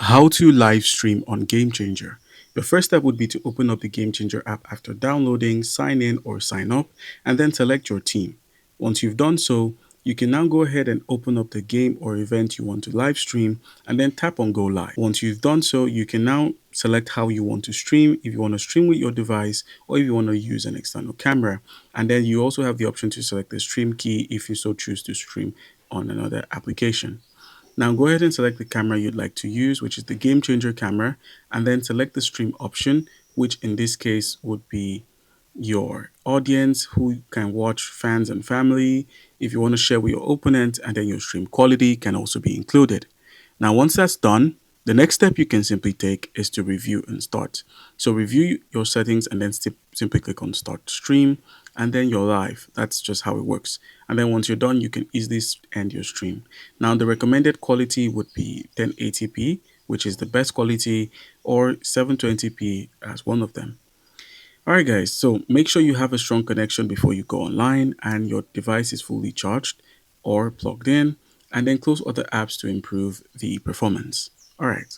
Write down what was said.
How to live stream on GameChanger. Your first step would be to open up the GameChanger app after downloading, sign in or sign up, and then select your team. Once you've done so, you can now go ahead and open up the game or event you want to live stream and then tap on go live. Once you've done so, you can now select how you want to stream, if you want to stream with your device or if you want to use an external camera. And then you also have the option to select the stream key if you so choose to stream on another application. Now go ahead and select the camera you'd like to use, which is the Game Changer camera, and then select the stream option, which in this case would be your audience who can watch, fans and family. If you want to share with your opponent, and then your stream quality can also be included. Now, once that's done, the next step you can simply take is to review and start. So review your settings and then simply click on start stream and then you're live. That's just how it works. And then once you're done, you can easily end your stream. Now, the recommended quality would be 1080p, which is the best quality, or 720p as one of them. Alright guys, so make sure you have a strong connection before you go online and your device is fully charged or plugged in, and then close other apps to improve the performance. Alright.